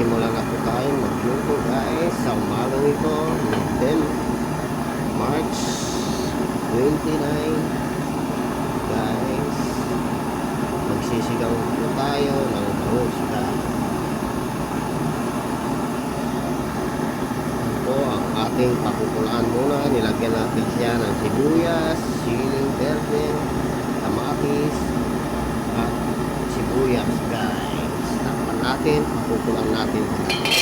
Magsisimula na po tayo magluto guys sa umagang ito, March 29 guys. Magsisigaw po tayo ng husga. Ito ang ating pakukulaan muna. Nilagyan natin siya ng sibuyas, siling verde, kamatis at sibuyas guys. Takpan natin, pakukulaan natin guys.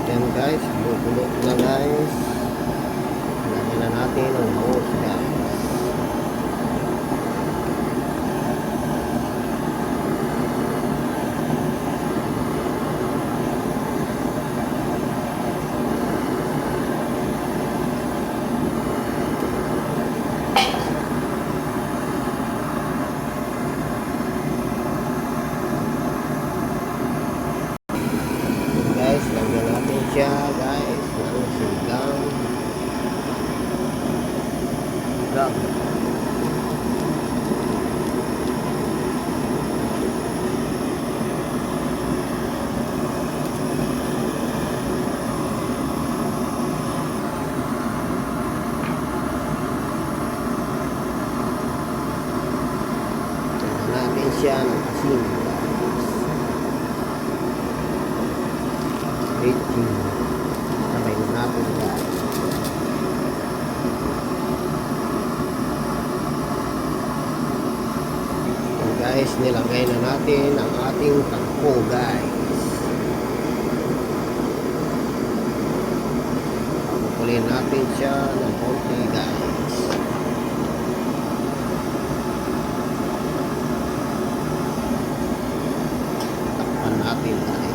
Yan guys, bulo na guys. Lagyan na natin ang bangus guys. Lagyan natin siya guys ng sinigang gab. Lagyan natin siya ng asin. Sabay na natin guys. So guys, nilagay na natin ang ating tangko guys. Pakukulin natin siya ng konti guys. Takpan natin guys.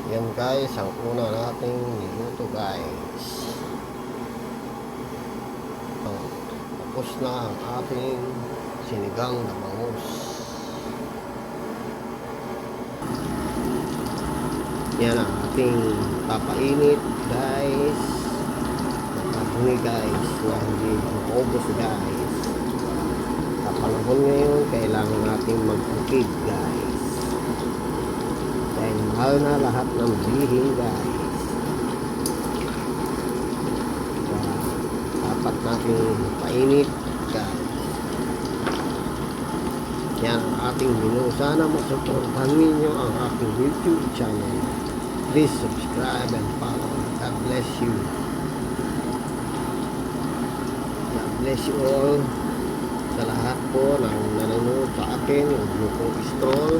Yan guys, ang una nating niluto guys. Tapos na ang ating sinigang na bangus. Yan ang ating papainit guys. Nakabungi guys na hindi maubos guys. Sa panahon ngayon, kailangan nating magpukid guys. Dahil mahal na lahat ng bilihin guys. Dapat natin painit guys. Yan ang ating menu. Sana masuportahan ninyo ang aking YouTube channel. Please subscribe and follow. God bless you. God bless you all. Sa lahat po ng nanonood sa akin, huwag niyo pong i-scroll.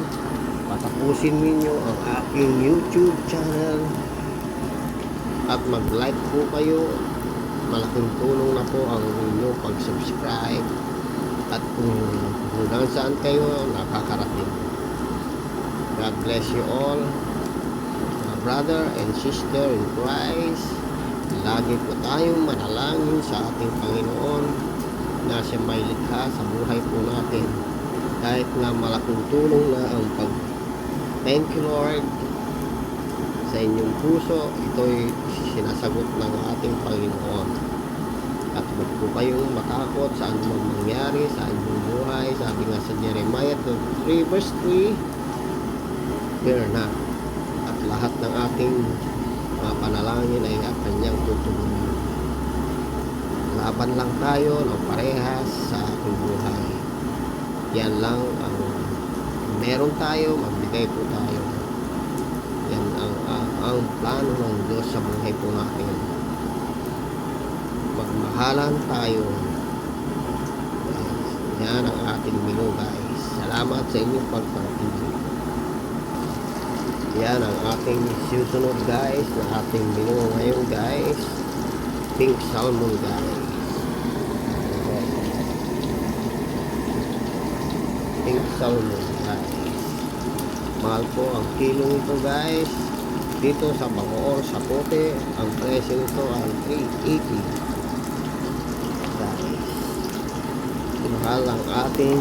Patapusin ninyo ang aking YouTube channel at mag-like po kayo. Malaking tulong na po ang inyong pag-subscribe at kung hanggang saan kayo nakakarating. God bless you all, my brother and sister in Christ. Lagi po tayong manalangin sa ating Panginoon na siya may likha sa buhay po natin. Kahit na malaking tulong na ang thank you Lord sa inyong puso, ito'y sinasagot ng ating Panginoon. At huwag po kayong matakot sa anumang mangyari sa inyong buhay. Sabi nga sa Jeremiah 3 verse 3, fear not. At lahat ng ating mga panalangin ay kanyang tutugunin. Laban lang tayo ng parehas sa ating buhay. Yan lang ang meron tayo, magbigay po tayo. Yan ang plano ng Diyos sa buhay po natin. Magmahalan tayo. Yan ang ating menu guys. Salamat sa inyong pagpapili. Yan ang ating susunod guys na ating menu ngayon guys. Pink salmon guys. Pink salmon guys. Mahal po ang kilo nito guys. Dito sa Bacoor, sa Pote, ang presyo nito ay 380 guys. Mahal ang ating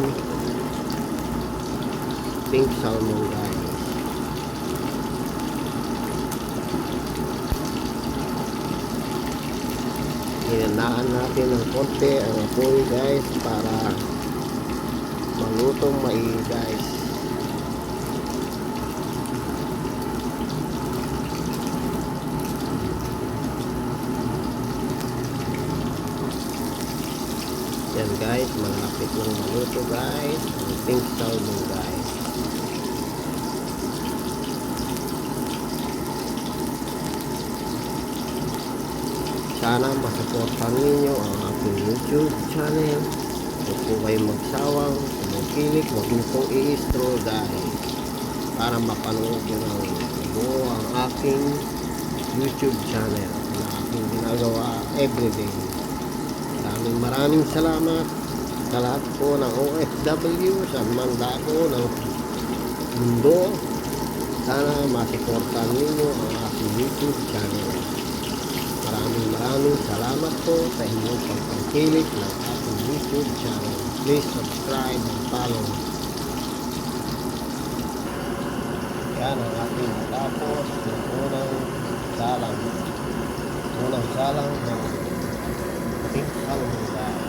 pink salmon guys. hinanaan natin ng konti ang apoy guys para malutong maigi guys. Yan guys, malapit ng maluto guys ang pink salmon guys. Sana masuportan ninyo ang aking YouTube channel. Huwag po kayo magsawang kumukilik, huwag nyo pong i-stroll guys para mapanood nyo ng buo ang aking YouTube channel na aking ginagawa everyday. Maraming salamat sa lahat po ng OFW sa mandako ng mundo. Sana masuportan ninyo ang aking YouTube channel. Maraming salamat po sa inyong pagpangkilik ng ating YouTube channel. Please subscribe and follow. Yan ang ating natapos ng unang salang ng pink salmon guys.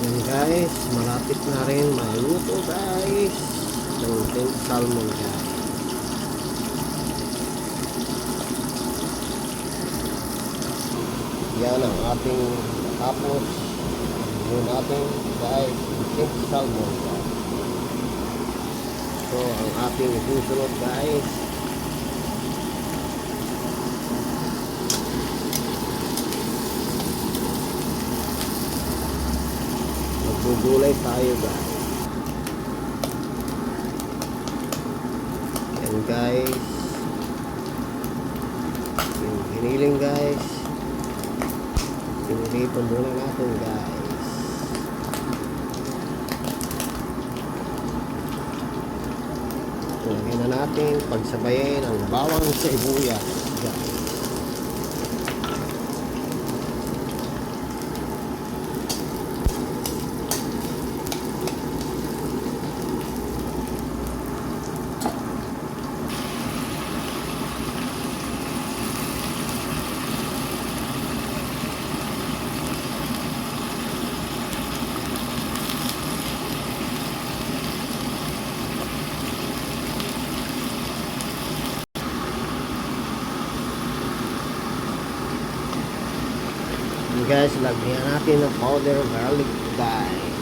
Yan guys, malapit na rin maluto guys ng pink salmon guys. Yan ang ating tapos yun natin guys, pink salmon guys. So ang ating isusunod guys, gugulay tayo guys. Yan guys, yung giniling guys, pinilipan muna natin guys. Lagyan na natin pagsabayin ang bawang sibuyas guys. Guys, lagyan natin ng powder garlic guys.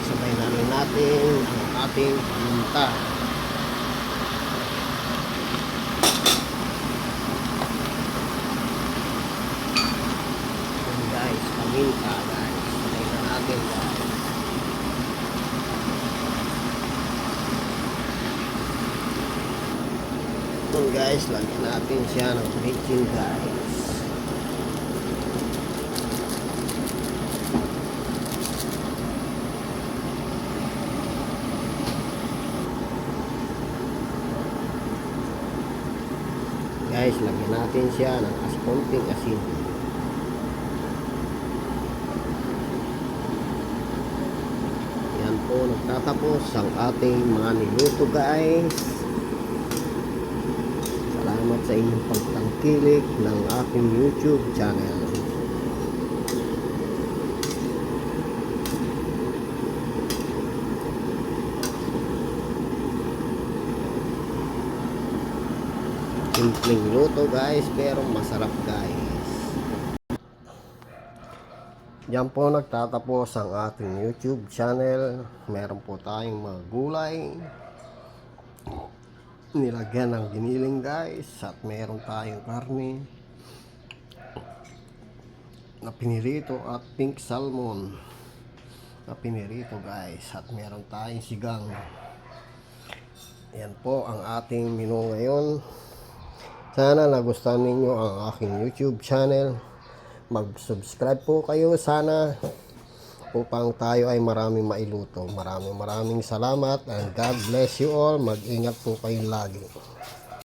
Sabay na rin natin ang ating paminta. Yan guys, paminta guys. Sabay na natin guys. Guys, lagyan natin siya ng mixing guys. Guys, lagyan natin siya ng konting asin. Yan po, nagtatapos ang ating mga niluto guys. Salamat sa inyong pagtangkilik ng aking YouTube channel. Simpleng luto guys, pero masarap guys. Diyan po nagtatapos ang ating YouTube channel. Meron po tayong mga gulay nilagyan ng giniling guys, at meron tayong karne na pinirito at pink salmon na pinirito guys, at meron tayong sigang. Yan po ang ating menu ngayon. Sana nagustuhan ninyo ang aking YouTube channel. Mag-subscribe po kayo sana upang tayo ay maraming mailuto. Maraming salamat and God bless you all. Mag-ingat po kayo lagi.